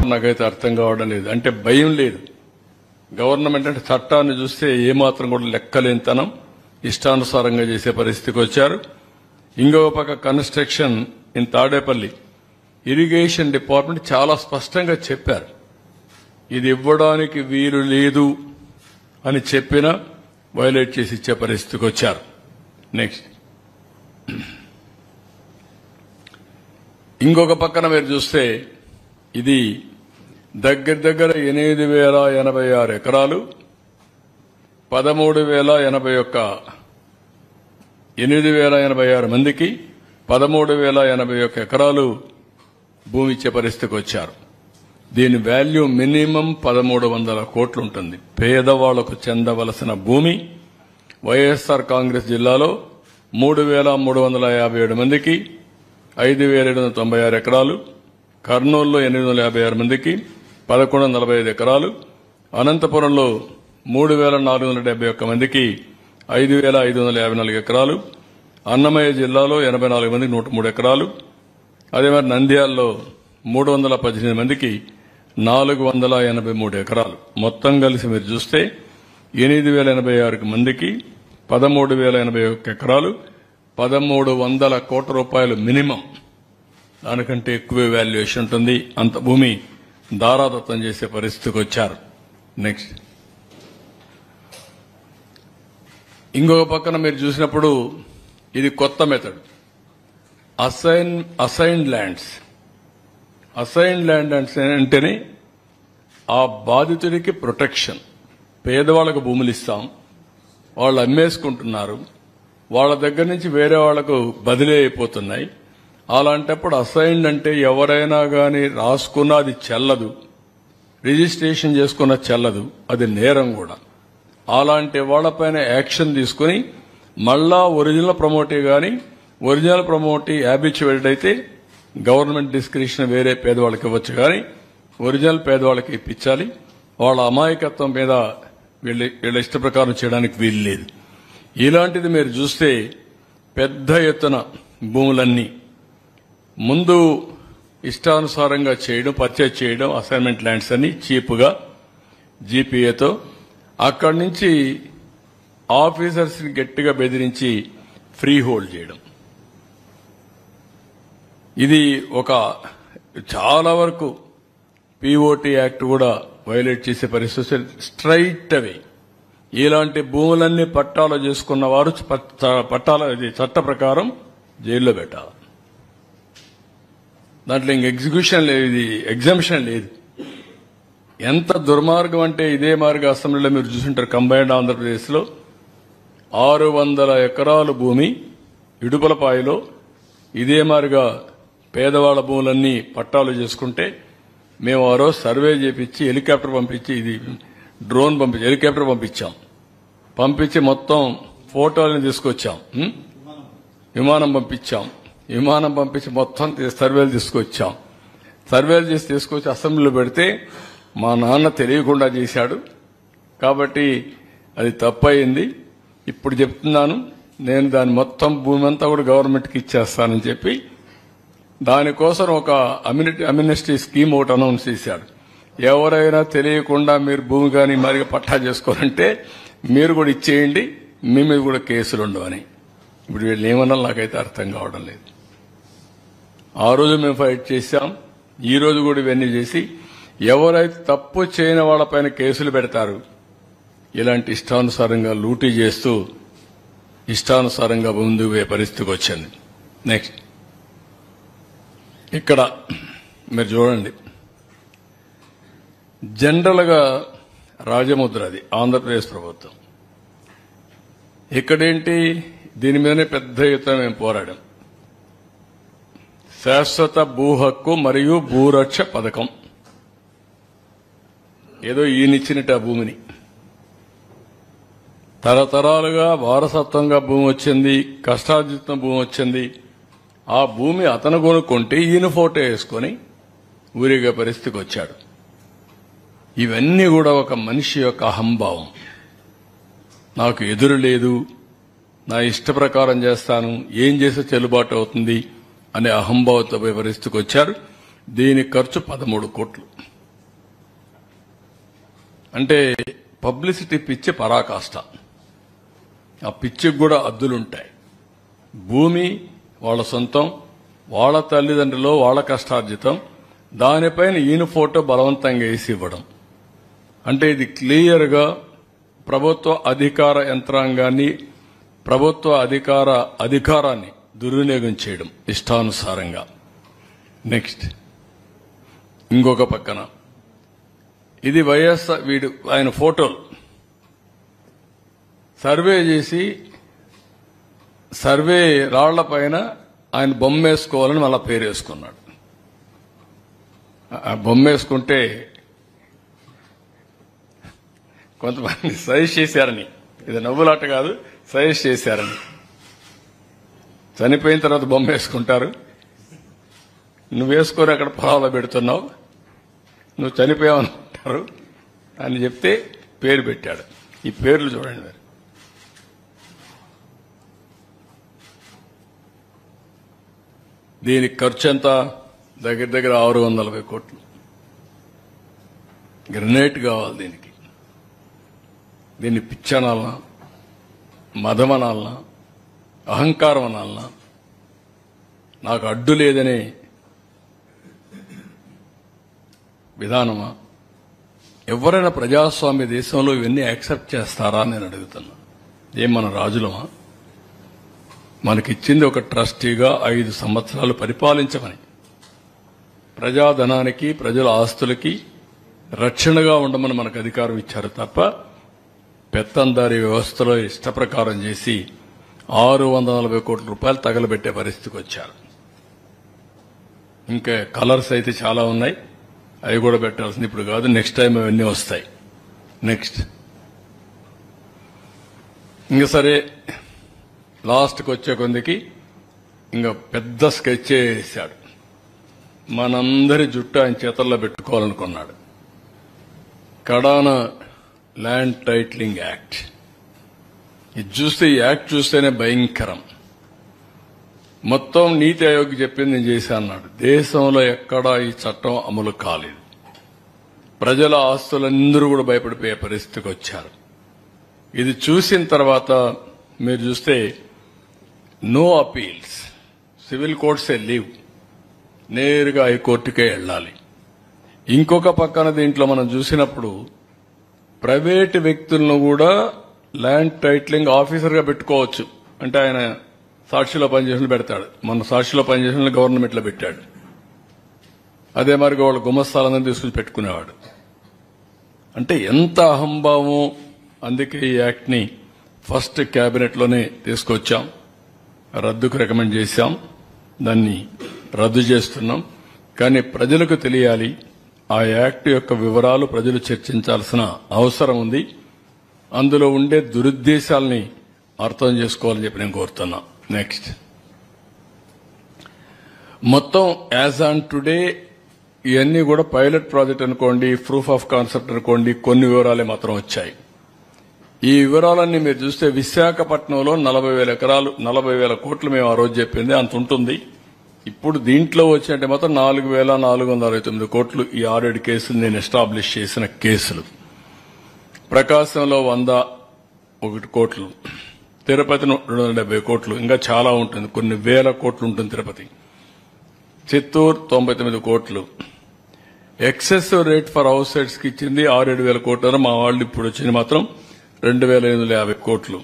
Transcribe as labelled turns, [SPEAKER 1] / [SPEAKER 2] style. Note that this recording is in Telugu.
[SPEAKER 1] చెప్తున్నారు నాకైతే అర్థం కావడం లేదు. అంటే భయం లేదు. గవర్నమెంట్ అంటే చట్టాన్ని చూస్తే ఏమాత్రం కూడా లెక్కలేనితనం, ఇష్టానుసారంగా చేసే పరిస్థితికి వచ్చారు. ఇంకొక పక్క construction in Tadepalli irrigation department చాలా స్పష్టంగా చెప్పారు, ఇది ఇవ్వడానికి వీలు లేదు అని చెప్పినా వైలేట్ చేసి ఇచ్చే పరిస్థితికి వచ్చారు. నెక్స్ట్ ఇంకొక పక్కన మీరు చూస్తే ఇది దగ్గర 8,086 ఎకరాలు, 8,086 మందికి 13,081 ఎకరాలు భూమి ఇచ్చే పరిస్థితికి వచ్చారు. దీని వాల్యూ మినిమం 1,300 కోట్లు ఉంటుంది. పేదవాళ్లకు చెందవలసిన భూమి వైఎస్ఆర్ కాంగ్రెస్ జిల్లాలో 3,357 మందికి 5,796 ఎకరాలు, కర్నూలులో 856 మందికి 1,145 ఎకరాలు, అనంతపురంలో 3,471 మందికి 5,554 ఎకరాలు, అన్నమయ్య జిల్లాలో 84 మందికి 103 ఎకరాలు, అదే మరి నంద్యాలలో 318 మందికి 483 ఎకరాలు. మొత్తం కలిసి మీరు చూస్తే 8,086 మందికి 13,081 ఎకరాలు, 1,300 కోట్ల రూపాయలు మినిమం. దానికంటే ఎక్కువే వాల్యుయేషన్ ఉంటుంది. అంత భూమి దారాదత్తం చేసే పరిస్థితికి వచ్చారు. నెక్స్ట్ ఇంకొక పక్కన మీరు చూసినప్పుడు ఇది కొత్త method, assigned lands. Assigned land అంటేనే ఆ బాధితుడికి ప్రొటెక్షన్. పేదవాళ్లకు భూములు ఇస్తాం, వాళ్ళు అమ్మేసుకుంటున్నారు, వాళ్ళ దగ్గర నుంచి వేరే వాళ్లకు బదిలీ అయిపోతున్నాయి. అలాంటప్పుడు అసైన్డ్ అంటే ఎవరైనా గాని రాసుకున్నా అది చెల్లదు, రిజిస్ట్రేషన్ చేసుకున్న చెల్లదు, అది నేరం కూడా. అలాంటి వాళ్లపైన యాక్షన్ తీసుకుని మళ్ళా ఒరిజినల్ ప్రమోటీ గాని ఒరిజినల్ ప్రమోటీ హ్యాబిచువేటెడ్ అయితే గవర్నమెంట్ డిస్క్రిప్షన్ వేరే పేదవాళ్ళకి ఇవ్వచ్చు, కానీ ఒరిజినల్ పేదవాళ్ళకి ఇప్పించాలి. వాళ్ళ అమాయకత్వం మీద వీళ్ళ ఇష్ట ప్రకారం చేయడానికి వీలు లేదు. ఇలాంటిది మీరు చూస్తే పెద్ద ఎత్తున భూములన్నీ ముందు ఇష్టానుసారంగా చేయడం, పర్చేజ్ చేయడం, అసైన్మెంట్ ల్యాండ్స్ అని చీప్గా జీపీఏతో, అక్కడి నుంచి ఆఫీసర్స్ ని గట్టిగా బెదిరించి ఫ్రీ హోల్డ్ చేయడం. ఇది ఒక చాలా వరకు పీఓటీ యాక్ట్ కూడా వైలేట్ చేసే పరిస్థితి. స్ట్రైట్ అవే ఇలాంటి భూములన్నీ పట్టాలు చేసుకున్న వారు చట్ట ప్రకారం జైల్లో పెట్టాలి. దాంట్లో ఇంక ఎగ్జిక్యూషన్ లేదు, ఎగ్జంప్షన్ లేదు. ఎంత దుర్మార్గం అంటే ఇదే మార్గ అసెంబ్లీలో మీరు చూసింటారు. కంబైన్డ్ ఆంధ్రప్రదేశ్లో 600 ఎకరాల భూమి ఇడుపులపాయలో ఇదే మారిగా పేదవాళ్ల భూములన్నీ పట్టాలు చేసుకుంటే మేము ఆ రోజు సర్వే చేపించి హెలికాప్టర్ పంపించి, ఇది డ్రోన్ పంపించి హెలికాప్టర్ పంపించి మొత్తం ఫోటోలను తీసుకొచ్చాం, విమానం పంపించి మొత్తం సర్వేలు తీసుకొచ్చాం. సర్వేలు చేసి తీసుకొచ్చి అసెంబ్లీలో పెడితే మా నాన్న తెలియకుండా చేశాడు కాబట్టి అది తప్పయింది. ఇప్పుడు చెప్తున్నాను, నేను దాని మొత్తం భూమి అంతా కూడా గవర్నమెంట్కి ఇచ్చేస్తానని చెప్పి దానికోసం ఒక అమ్యూనిటీ స్కీమ్ ఒకటి అనౌన్స్ చేశాడు. ఎవరైనా తెలియకుండా మీరు భూమి కానీ మరిగా పట్టా చేసుకోవాలంటే మీరు కూడా ఇచ్చేయండి, మీ మీద కూడా కేసులు ఉండవని. ఇప్పుడు వీళ్ళు ఏమన్నా నాకైతే అర్థం కావడం లేదు. ఆ రోజు మేము ఫైట్ చేశాం, ఈ రోజు కూడా ఇవన్నీ చేసి ఎవరైతే తప్పు చేయని వాళ్లపైన కేసులు పెడతారు. ఇలాంటి ఇష్టానుసారంగా లూటీ చేస్తూ ఇష్టానుసారంగా ముందుకు పోయే పరిస్థితికి వచ్చింది. నెక్స్ట్ ఇక్కడ మీరు చూడండి, జనరల్ గా రాజముద్ర అది ఆంధ్రప్రదేశ్ ప్రభుత్వం. ఇక్కడేంటి, దీని మీదనే పెద్ద ఎత్తున మేము పోరాడాం. శాశ్వత భూ హక్కు మరియు భూరక్ష పథకం. ఏదో ఈయనిచ్చినట్టు ఆ భూమిని తరతరాలుగా వారసత్వంగా భూమి వచ్చింది, కష్టార్జిత భూమి వచ్చింది. ఆ భూమి అతను కొనుక్కుంటే ఈయన ఫోటో వేసుకుని ఊరిగే పరిస్థితికి వచ్చాడు. ఇవన్నీ కూడా ఒక మనిషి యొక్క అహంభావం. నాకు ఎదురు లేదు, నా ఇష్ట ప్రకారం చేస్తాను, ఏం చేస్తే చెల్లుబాటు అవుతుంది అనే అహంభావంతో పోయే పరిస్థితికి వచ్చారు. దీని ఖర్చు 13 కోట్లు. అంటే పబ్లిసిటీ పిచ్చి పరాకాష్ట. ఆ పిచ్చికి కూడా అద్దులుంటాయి. భూమి వాళ్ళ సొంతం, వాళ్ళ తల్లిదండ్రులు, వాళ్ళ కష్టార్జితం, దానిపైన ఈయన ఫోటో బలవంతంగా వేసి ఇవ్వడం. అంటే ఇది క్లియర్గా ప్రభుత్వ అధికార యంత్రాంగాన్ని, ప్రభుత్వ అధికారాన్ని దుర్వినియోగం చేయడం ఇష్టానుసారంగా. నెక్స్ట్ ఇంకొక పక్కన ఇది వైఎస్ఆర్ ఆయన ఫోటోలు సర్వే చేసి సర్వే రాళ్ల పైన ఆయన బొమ్మ వేసుకోవాలని మళ్ళా పేరు వేసుకున్నాడు. ఆ బొమ్మ వేసుకుంటే కొంతమంది సజెస్ట్ చేశారని, ఇది నవ్వులాట కాదు, సజెస్ట్ చేశారని. చనిపోయిన తర్వాత బొమ్మ వేసుకుంటారు, నువ్వు వేసుకొని అక్కడ పొలాల్లో పెడుతున్నావు, నువ్వు చనిపోయావనుకుంటారు అని చెప్తే పేరు పెట్టాడు. ఈ పేర్లు చూడండి మరి. దీనికి ఖర్చు ఎంత? దగ్గర దగ్గర 640 కోట్లు. గ్రనేట్ కావాలి దీనికి. దీన్ని పిచ్చనాలనా, మదమనాలనా, అహంకారం అనాలనా, నాకు అడ్డు లేదనే విధానమా? ఎవరైనా ప్రజాస్వామ్య దేశంలో ఇవన్నీ యాక్సెప్ట్ చేస్తారా అని నేను అడుగుతున్నా. ఏం మన రాజులమా? మనకిచ్చింది ఒక ట్రస్టీగా 5 సంవత్సరాలు పరిపాలించమని, ప్రజాధనానికి, ప్రజల ఆస్తులకి రక్షణగా ఉండమని మనకు అధికారం ఇచ్చారు తప్ప పెత్తందారీ వ్యవస్థలో ఇష్టప్రకారం చేసి 640 కోట్ల రూపాయలు తగలబెట్టే పరిస్థితికి వచ్చారు. ఇంకా కలర్స్ అయితే చాలా ఉన్నాయి, అవి కూడా పెట్టాల్సింది ఇప్పుడు కాదు, నెక్స్ట్ టైం అవన్నీ వస్తాయి. నెక్స్ట్ ఇంకా సరే, లాస్ట్కి వచ్చే కొందికి ఇంకా పెద్ద స్కెచ్ వేశాడు. మనందరి జుట్టు ఆయన చేతల్లో పెట్టుకోవాలనుకున్నాడు. కడాన ల్యాండ్ టైటిలింగ్ యాక్ట్. ఇది చూస్తే, ఈ యాక్ట్ చూస్తేనే భయంకరం. మొత్తం నీతి ఆయోగ్ చెప్పింది నేను చేశాను అన్నాడు. దేశంలో ఎక్కడా ఈ చట్టం అమలు కాలేదు. ప్రజల ఆస్తులందరూ కూడా భయపడిపోయే పరిస్థితికి వచ్చారు. ఇది చూసిన తర్వాత మీరు చూస్తే నో అపీల్స్, సివిల్ కోర్ట్సే లీవ్, నేరుగా హైకోర్టుకే వెళ్ళాలి. ఇంకొక పక్కన దీంట్లో మనం చూసినప్పుడు ప్రైవేటు వ్యక్తులను కూడా ల్యాండ్ టైటిలింగ్ ఆఫీసర్గా పెట్టుకోవచ్చు. అంటే ఆయన సాక్షిలో పనిచేసిన పెడతాడు. మన సాక్షిలో పనిచేసిన గవర్నమెంట్లో పెట్టాడు. అదే మరి వాళ్ళ గుమస్తాలందరినీ తీసుకుని పెట్టుకునేవాడు. అంటే ఎంత అహంభావం. అందుకే ఈ యాక్ట్ని ఫస్ట్ క్యాబినెట్లోనే తీసుకొచ్చాం, రద్దుకు రికమెండ్ చేశాం, దాన్ని రద్దు చేస్తున్నాం. కానీ ప్రజలకు తెలియాలి, ఆ యాక్ట్ యొక్క వివరాలు ప్రజలు చర్చించాల్సిన అవసరం ఉంది. అందులో ఉండే దురుద్దేశాలని అర్థం చేసుకోవాలని చెప్పి నేను కోరుతున్నా. నెక్స్ట్ మొత్తం యాజ్ ఆన్ టుడే ఇవన్నీ కూడా పైలట్ ప్రాజెక్ట్ అనుకోండి, ప్రూఫ్ ఆఫ్ కాన్సెప్ట్ అనుకోండి, కొన్ని వివరాలే మాత్రం వచ్చాయి. ఈ వివరాలన్నీ మీరు చూస్తే విశాఖపట్నంలో 40,000 ఎకరాలు, 40,000 కోట్లు మేము ఆ రోజు చెప్పింది అంత ఉంటుంది. ఇప్పుడు దీంట్లో వచ్చినట్టే మాత్రం 4,469 కోట్లు. ఈ 6-7 కేసులు నేను ఎస్టాబ్లిష్ చేసిన కేసులు. ప్రకాశంలో 101 కోట్లు, తిరుపతి 270 కోట్లు, ఇంకా చాలా ఉంటుంది, కొన్ని వేల కోట్లు ఉంటుంది తిరుపతి. చిత్తూరు 99 కోట్లు. Excessive rate for house sites కి ఇచ్చింది 6-7 వేల కోట్లు. మా వాళ్ళు ఇప్పుడు వచ్చింది మాత్రం 2,850 కోట్లు.